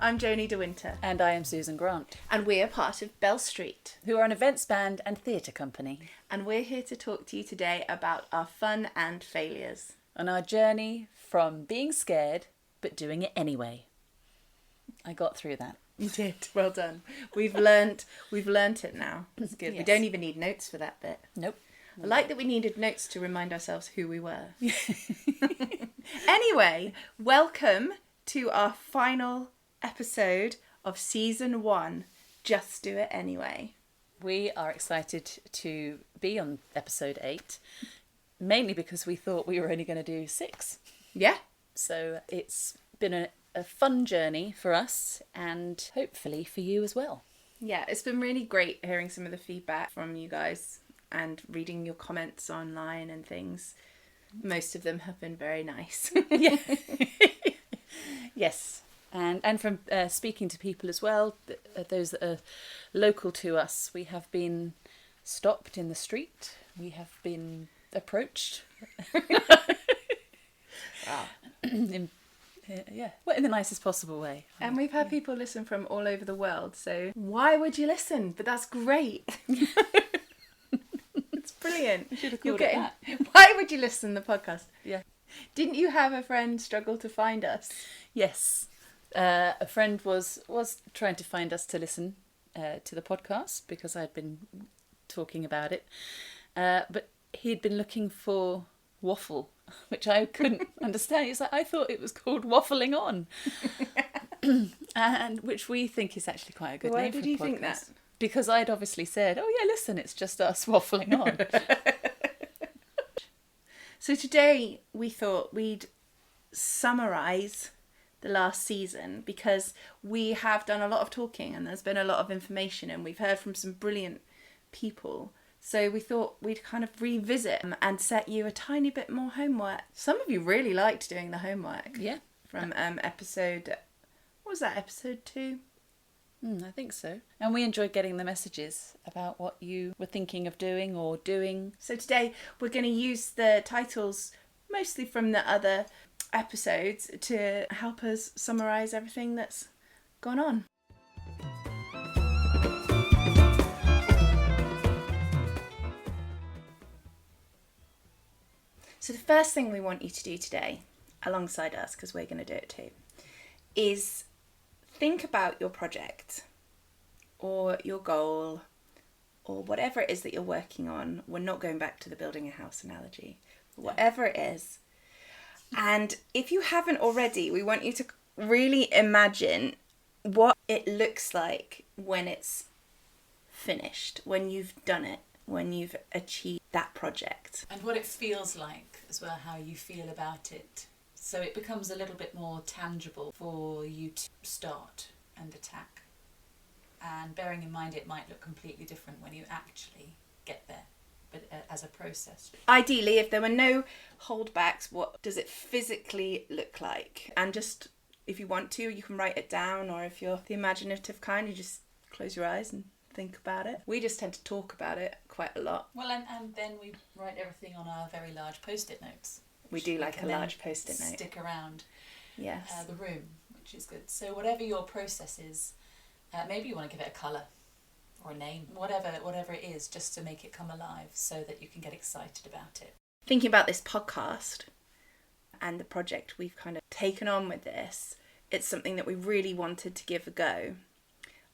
I'm Joni De Winter. And I am Susan Grant. And we are part of Bell Street, who are an events band and theatre company. And we're here to talk to you today about our fun and failures. On our journey from being scared, but doing it anyway. I got through that. You did. Well done. We've learnt it now. That's good. Yes. We don't even need notes for that bit. Nope. I like that we needed notes to remind ourselves who we were. Anyway, welcome to our final episode of season 1, Just Do It Anyway. We are excited to be on episode 8, mainly because we thought we were only going to do 6. Yeah. So it's been a fun journey for us and hopefully for you as well. Yeah, it's been really great hearing some of the feedback from you guys and reading your comments online and things. Most of them have been very nice. Yeah. Yes. And from speaking to people as well, those that are local to us, we have been stopped in the street. We have been approached. Wow. In the nicest possible way. And we've had people listen from all over the world, so why would you listen? But that's great. It's brilliant. You should have called it that. Why would you listen to the podcast? Yeah. Didn't you have a friend struggle to find us? Yes. A friend was trying to find us to listen to the podcast because I'd been talking about it. But he'd been looking for waffle, which I couldn't understand. He's like, I thought it was called Waffling On. And which we think is actually quite a good name for a podcast. Why did you think that? Because I'd obviously said, oh yeah, listen, it's just us waffling on. So today we thought we'd summarise the last season because we have done a lot of talking and there's been a lot of information and we've heard from some brilliant people. So we thought we'd kind of revisit and set you a tiny bit more homework. Some of you really liked doing the homework. Yeah. From episode 2? I think so. And we enjoyed getting the messages about what you were thinking of doing or doing. So today we're going to use the titles mostly from the other episodes to help us summarise everything that's gone on. So the first thing we want you to do today, alongside us, because we're going to do it too, is think about your project or your goal or whatever it is that you're working on. We're not going back to the building a house analogy. Whatever it is. And if you haven't already, we want you to really imagine what it looks like when it's finished, when you've done it, when you've achieved that project. And what it feels like as well, how you feel about it. So it becomes a little bit more tangible for you to start and attack. And bearing in mind it might look completely different when you actually get there. But as a process. Ideally, if there were no holdbacks, what does it physically look like? And just, if you want to, you can write it down, or if you're the imaginative kind, you just close your eyes and think about it. We just tend to talk about it quite a lot. Well, and then we write everything on our very large post-it notes. We do like a large post-it note. Stick around yes. The room, which is good. So whatever your process is, maybe you want to give it a colour. Or a name, whatever it is, just to make it come alive so that you can get excited about it. Thinking about this podcast and the project we've kind of taken on with this, it's something that we really wanted to give a go.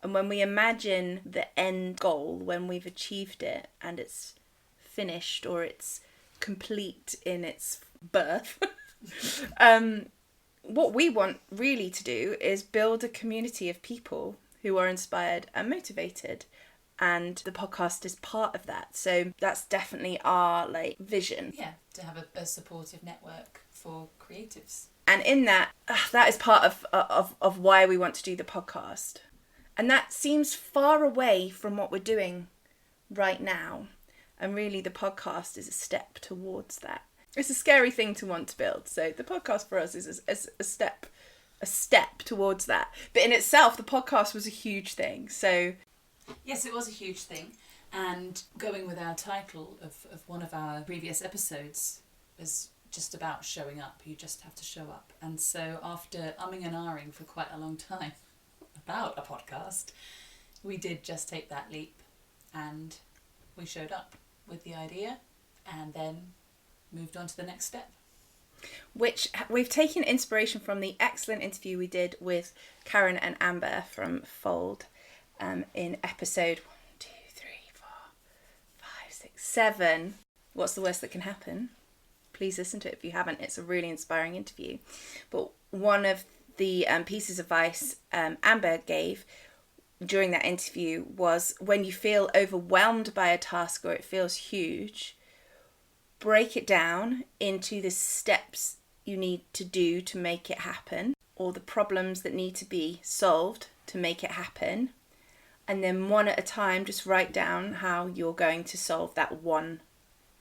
And when we imagine the end goal, when we've achieved it and it's finished or it's complete in its birth, what we want really to do is build a community of people who are inspired and motivated, and the podcast is part of that. So that's definitely our vision. Yeah, to have a supportive network for creatives. And in that is part of why we want to do the podcast. And that seems far away from what we're doing right now. And really the podcast is a step towards that. It's a scary thing to want to build. So the podcast for us is a step towards that. But in itself, the podcast was a huge thing. So yes, it was a huge thing. And going with our title of one of our previous episodes was just about showing up. You just have to show up. And so after umming and ahhing for quite a long time, about a podcast. We did just take that leap, and we showed up with the idea and then moved on to the next step. Which we've taken inspiration from the excellent interview we did with Karen and Amber from Fold in episode 1, 2, 3, 4, 5, 6, 7. What's the worst that can happen? Please listen to it if you haven't. It's a really inspiring interview. But one of the pieces of advice Amber gave during that interview was, when you feel overwhelmed by a task or it feels huge, break it down into the steps you need to do to make it happen, or the problems that need to be solved to make it happen. And then one at a time, just write down how you're going to solve that one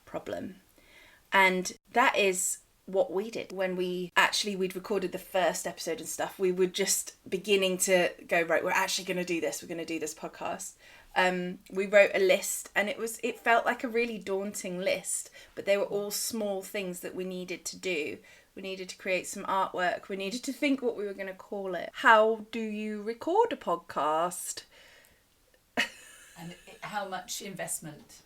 problem. And that is what we did when we'd recorded the first episode and stuff. We were just beginning to go, right, we're actually going to do this. We're going to do this podcast. We wrote a list, and it felt like a really daunting list, but they were all small things that we needed to do. We needed to create some artwork. We needed to think what we were going to call it. How do you record a podcast? And how much investment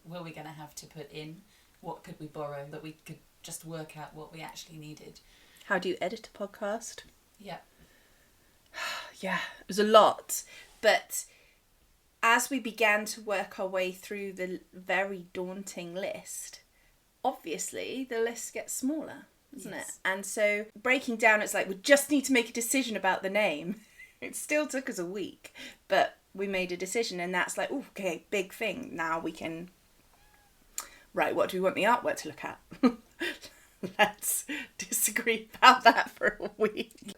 were we going to have to put in? What could we borrow that we could just work out what we actually needed? How do you edit a podcast? Yeah. Yeah, it was a lot. But as we began to work our way through the very daunting list, obviously the list gets smaller, doesn't it? And so breaking down, it's like, we just need to make a decision about the name. It still took us a week, but we made a decision, and that's like, ooh, okay, big thing. Now we can... Right, what do we want the artwork to look at? Let's disagree about that for a week.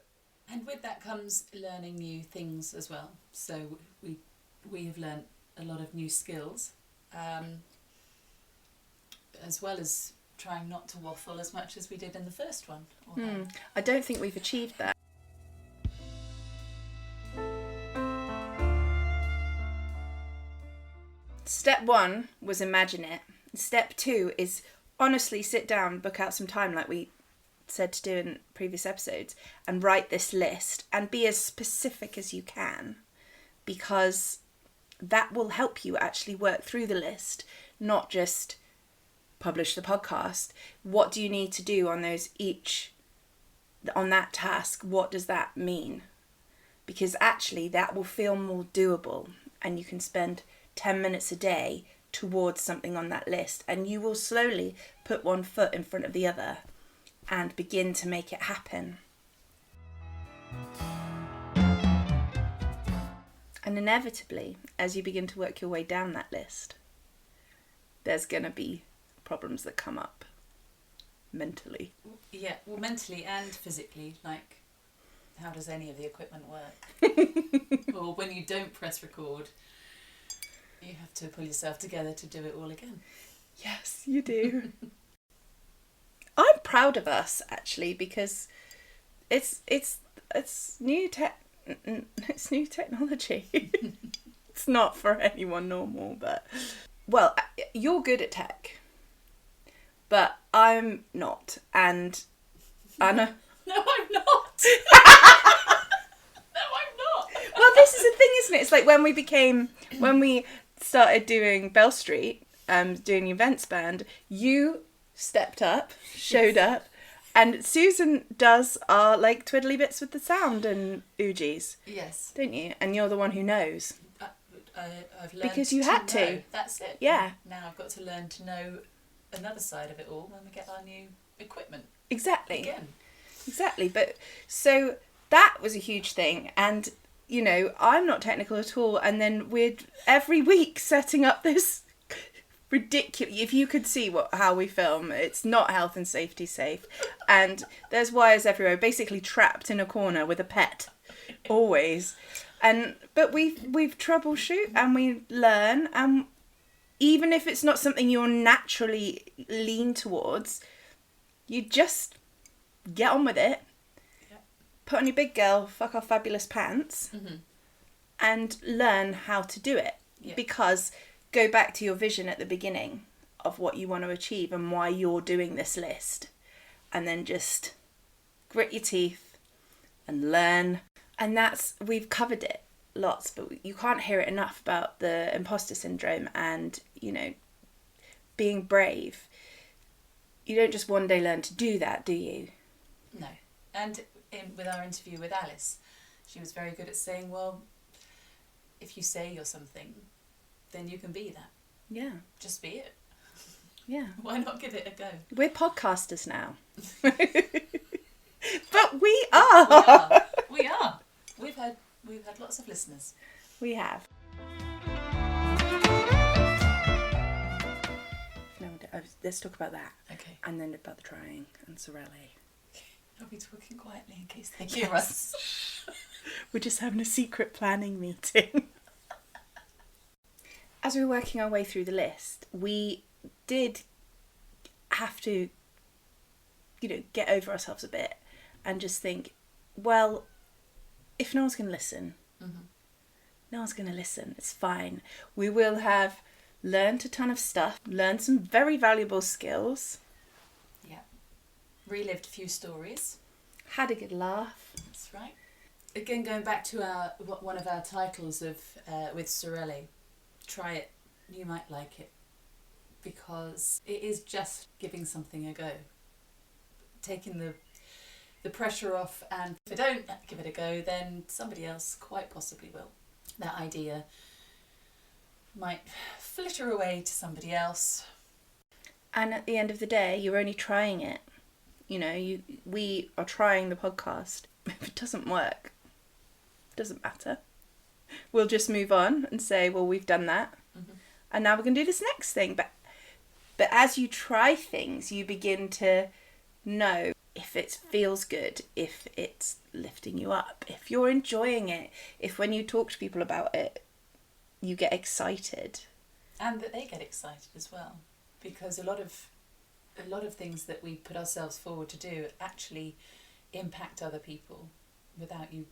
And with that comes learning new things as well. So we have learnt a lot of new skills, as well as trying not to waffle as much as we did in the first one. I don't think we've achieved that. Step 1 was imagine it. Step 2 is honestly sit down, book out some time like we said to do in previous episodes, and write this list and be as specific as you can, because that will help you actually work through the list, not just publish the podcast. What do you need to do on that task? What does that mean? Because actually that will feel more doable, and you can spend 10 minutes a day towards something on that list, and you will slowly put one foot in front of the other and begin to make it happen. And inevitably, as you begin to work your way down that list, there's going to be problems that come up mentally. Yeah, well, mentally and physically, like, how does any of the equipment work? Or when you don't press record, you have to pull yourself together to do it all again. Yes, you do. I'm proud of us, actually, because it's new technology. It's not for anyone normal, but... Well, you're good at tech, but I'm not, and Anna... No, I'm not! No, I'm not! Well, this is the thing, isn't it? It's like when we started doing Bell Street, doing the events band, you stepped up, showed up, and Susan does our like twiddly bits with the sound and oogies. Yes. Don't you? And you're the one who knows. I've learned because you had to. That's it. Yeah. Now I've got to learn to know another side of it all when we get our new equipment. Exactly. Again. Exactly. But so that was a huge thing, and you know, I'm not technical at all, and then we're every week setting up this ridiculous... If you could see how we film, it's not health and safety safe, and there's wires everywhere, basically trapped in a corner with a pet, always. But we've troubleshoot and we learn, and even if it's not something you're naturally lean towards, you just get on with it. Put on your big girl, fuck off fabulous pants, and learn how to do it. Yeah. Because go back to your vision at the beginning of what you want to achieve and why you're doing this list. And then just grit your teeth and learn And we've covered it lots, but you can't hear it enough about the imposter syndrome and, being brave. You don't just one day learn to do that, do you? No. And with our interview with Alice, she was very good at saying, well, if you say you're something, then you can be that. Yeah. Just be it. Yeah. Why not give it a go? We're podcasters now. But we are. We are. We've had lots of listeners. We have. No, let's talk about that. Okay. And then about the trying and Sorelli. Are we talking quietly in case they hear us? We're just having a secret planning meeting. As we were working our way through the list, we did have to, get over ourselves a bit and just think, well, if no one's going to listen, no one's going to listen. It's fine. We will have learned a ton of stuff, learned some very valuable skills. Yeah. Relived a few stories. Had a good laugh. That's right. Again, going back to one of our titles of with Sorelli, try it, you might like it, because it is just giving something a go, taking the pressure off, and if I don't give it a go, then somebody else quite possibly will. That idea might flitter away to somebody else. And at the end of the day, you're only trying it. We are trying the podcast. If it doesn't work, it doesn't matter. We'll just move on and say, well, we've done that. And now we're going to do this next thing. But as you try things, you begin to know if it feels good, if it's lifting you up, if you're enjoying it, if when you talk to people about it, you get excited. And that they get excited as well. Because a lot of things that we put ourselves forward to do actually impact other people without you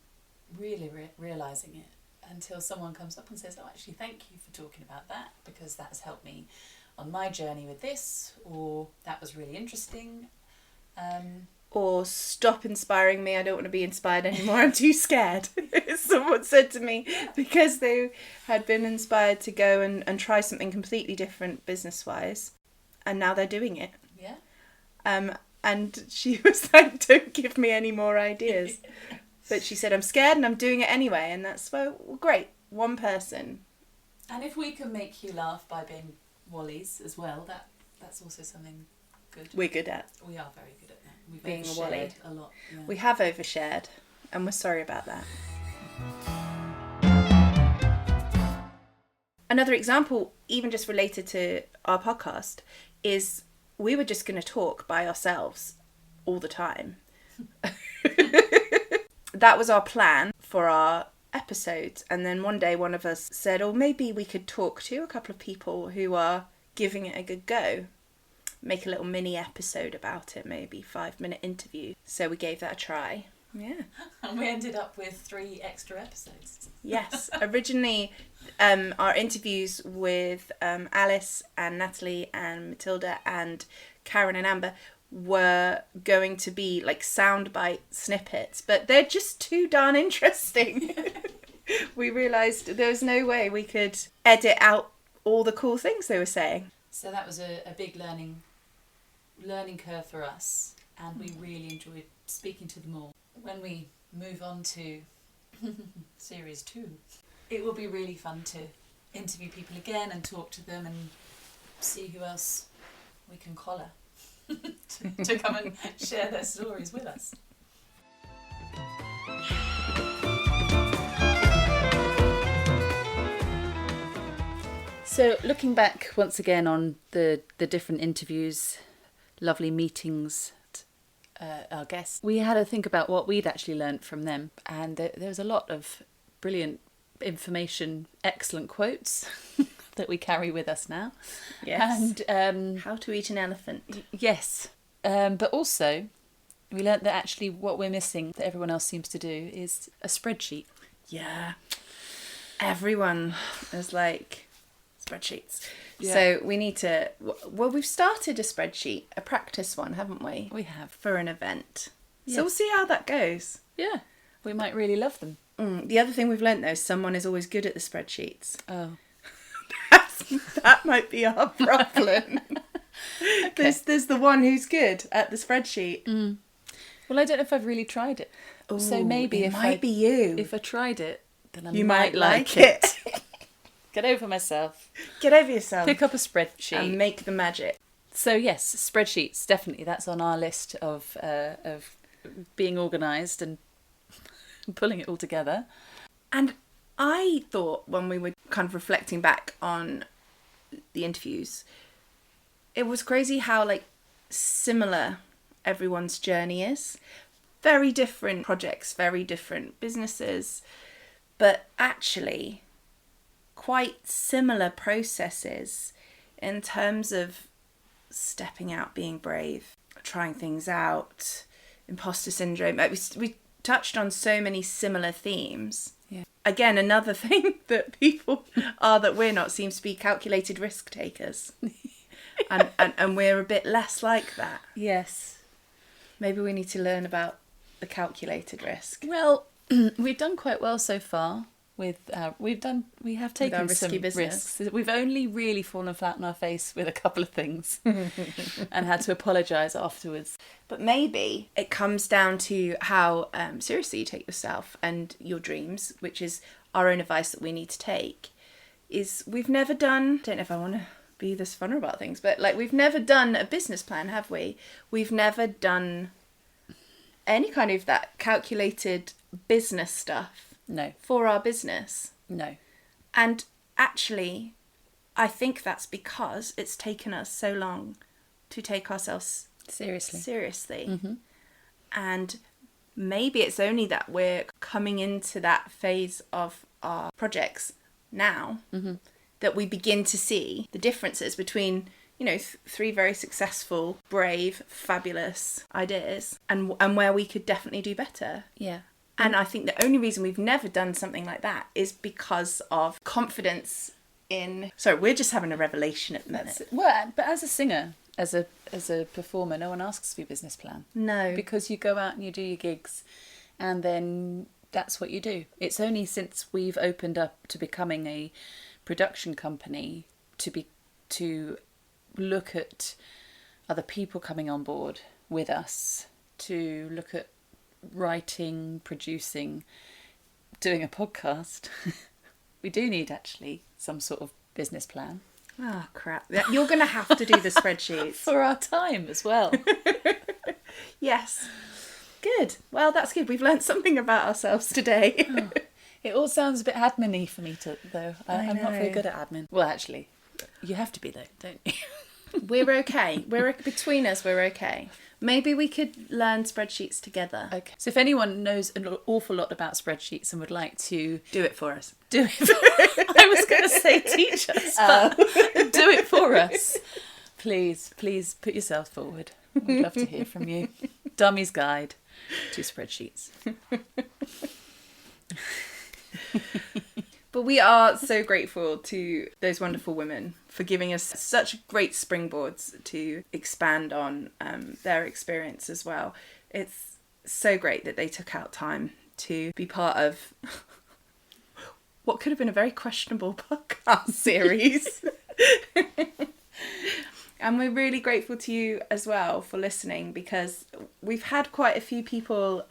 really realising it, until someone comes up and says, oh, actually, thank you for talking about that, because that's helped me on my journey with this, or that was really interesting. Or stop inspiring me, I don't want to be inspired anymore, I'm too scared. Someone said to me, because they had been inspired to go and try something completely different business-wise, and now they're doing it. Yeah. And she was like, don't give me any more ideas. But she said, I'm scared and I'm doing it anyway. And that's, well, great. One person. And if we can make you laugh by being Wallies as well, that's also something good. We're good at. We are very good at that. We've being a overshared Wally. a lot. Yeah. We have overshared. And we're sorry about that. Another example, even just related to our podcast, is we were just going to talk by ourselves all the time. That was our plan for our episodes. And then one day one of us said, oh, maybe we could talk to a couple of people who are giving it a good go. Make a little mini episode about it, maybe 5-minute interview. So we gave that a try. Yeah. And we ended up with 3 extra episodes. Yes. Originally, our interviews with Alice and Natalie and Matilda and Karen and Amber were going to be like soundbite snippets, but they're just too darn interesting. We realised there was no way we could edit out all the cool things they were saying. So that was a big learning curve for us, and we really enjoyed speaking to them all. When we move on to series 2, it will be really fun to interview people again and talk to them and see who else we can collar to come and share their stories with us. So looking back once again on the different interviews, lovely meetings, our guests, we had to think about what we'd actually learnt from them, and there was a lot of brilliant information, excellent quotes that we carry with us now. Yes. And how to eat an elephant. Yes. But also we learnt that actually what we're missing, that everyone else seems to do, is a spreadsheet. Yeah. Everyone is like, spreadsheets. Yeah. So we need to, well, we've started a spreadsheet, a practice one, haven't we? We have. For an event. Yes. So we'll see how that goes. Yeah. we might really love them. The other thing we've learnt though is someone is always good at the spreadsheets. Oh. That might be our problem. Okay. There's the one who's good at the spreadsheet. Well, I don't know if I've really tried it. Ooh, so maybe it might be you. If I tried it, then I You might like it. Get over myself. Get over yourself. Pick up a spreadsheet. And make the magic. So yes, spreadsheets, definitely. That's on our list of being organised and pulling it all together. And I thought when we were kind of reflecting back on the interviews, it was crazy how like similar everyone's journey is. Very different projects, very different businesses, but actually quite similar processes in terms of stepping out, being brave, trying things out, imposter syndrome. We touched on so many similar themes. Yeah. Again, another thing that people are that we're not seems to be calculated risk takers. and we're a bit less like that. Yes. Maybe we need to learn about the calculated risk. Well, we've done quite well so far. We have taken our risky some business. risks. We've only really fallen flat on our face with a couple of things and had to apologise afterwards. But maybe it comes down to how seriously you take yourself and your dreams, which is our own advice that we need to take. Is we've never done, don't know if I want to be this vulnerable about things, but like we've never done a business plan, have we? We've never done any kind of that calculated business stuff. No. For our business. No. And actually, I think that's because it's taken us so long to take ourselves seriously. Mm-hmm. And maybe it's only that we're coming into that phase of our projects now that we begin to see the differences between, you know, three very successful, brave, fabulous ideas and where we could definitely do better. Yeah. And I think the only reason we've never done something like that is because of confidence in... Sorry, we're just having a revelation at the minute. Well, but as a singer, as a performer, no one asks for your business plan. No. Because you go out and you do your gigs and then that's what you do. It's only since we've opened up to becoming a production company to look at other people coming on board with us, to look at writing, producing, doing a podcast. We do need actually some sort of business plan. Oh, crap. You're going to have to do the spreadsheets. For our time as well. Yes. Good. Well, that's good. We've learned something about ourselves today. Oh, it all sounds a bit admin-y for me, though. I'm not very know. good at admin. Well, actually, you have to be, though, don't you? We're okay. Between us, we're okay. Maybe we could learn spreadsheets together. Okay. So if anyone knows an awful lot about spreadsheets and would like to Do it for us. do it, I was going to say teach us, but do it for us. Please put yourself forward. We'd love to hear from you. Dummy's Guide to Spreadsheets. But we are so grateful to those wonderful women for giving us such great springboards to expand on their experience as well. It's so great that they took out time to be part of what could have been a very questionable podcast series. And we're really grateful to you as well for listening, because we've had quite a few people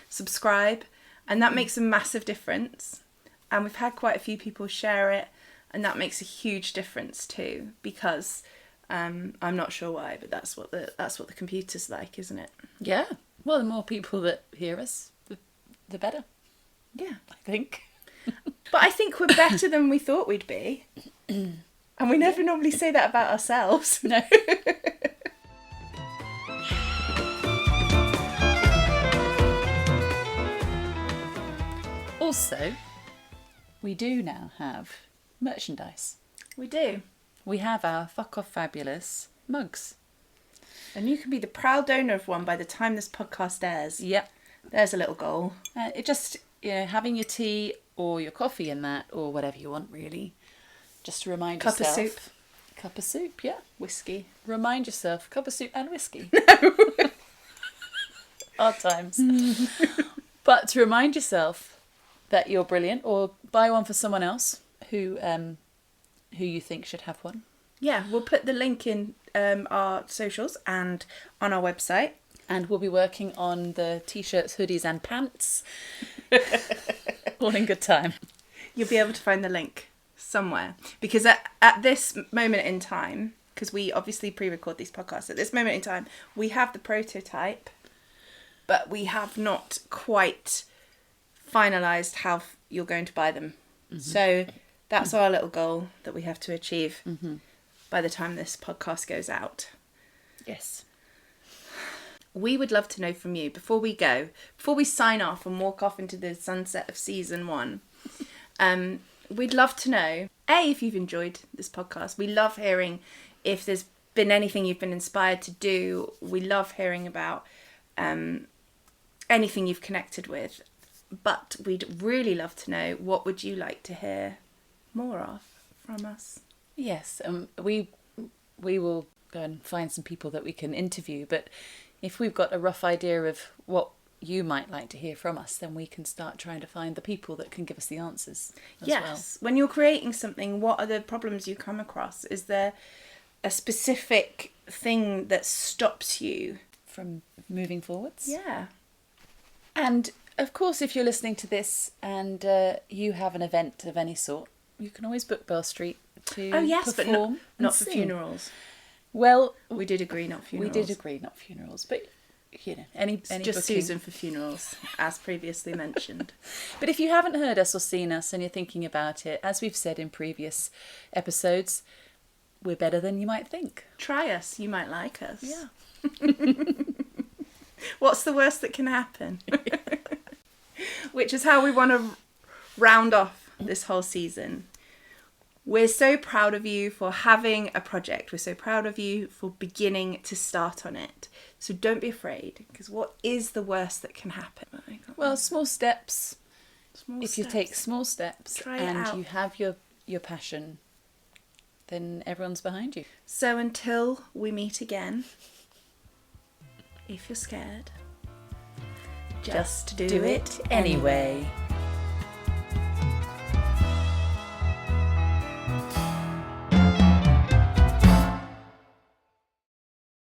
subscribe, and that makes a massive difference. And we've had quite a few people share it, and that makes a huge difference too, because I'm not sure why, but that's what the computer's like, isn't it? Yeah. Well, the more people that hear us, the better. Yeah. I think. But I think we're better than we thought we'd be. And we never normally say that about ourselves. No. Also, we do now have merchandise. We do. We have our Fuck Off Fabulous mugs. And you can be the proud donor of one by the time this podcast airs. Yep. There's a little goal. It just, having your tea or your coffee in that, or whatever you want, really. Just to remind Cup yourself. of soup. Cup of soup, yeah. Whiskey. Remind yourself, cup of soup and whiskey. Hard times. But to remind yourself that you're brilliant, or buy one for someone else who you think should have one. Yeah, we'll put the link in our socials and on our website. And we'll be working on the t-shirts, hoodies and pants. All in good time. You'll be able to find the link somewhere. Because at this moment in time, because we obviously pre-record these podcasts, at this moment in time, we have the prototype, but we have not quite finalised how you're going to buy them. Mm-hmm. So that's our little goal that we have to achieve by the time this podcast goes out. Yes. We would love to know from you before we sign off and walk off into the sunset of season 1. We'd love to know, if you've enjoyed this podcast. We love hearing if there's been anything you've been inspired to do. We love hearing about anything you've connected with. But we'd really love to know, what would you like to hear more of from us? Yes, we will go and find some people that we can interview, but if we've got a rough idea of what you might like to hear from us, then we can start trying to find the people that can give us the answers as well. Yes, when you're creating something, what are the problems you come across? Is there a specific thing that stops you from moving forwards? Yeah. And of course, if you're listening to this and you have an event of any sort, you can always book Bell Street to perform. But not for funerals. Well, we did agree not funerals. We did agree not funerals, but any just booking. Susan for funerals, as previously mentioned. But if you haven't heard us or seen us and you're thinking about it, as we've said in previous episodes, we're better than you might think. Try us, you might like us. Yeah. What's the worst that can happen? Which is how we want to round off this whole season. We're so proud of you for having a project. We're so proud of you for beginning to start on it. So don't be afraid, because what is the worst that can happen? Well, small steps. If you take small steps and you have your passion, then everyone's behind you. So until we meet again, if you're scared, just do it anyway.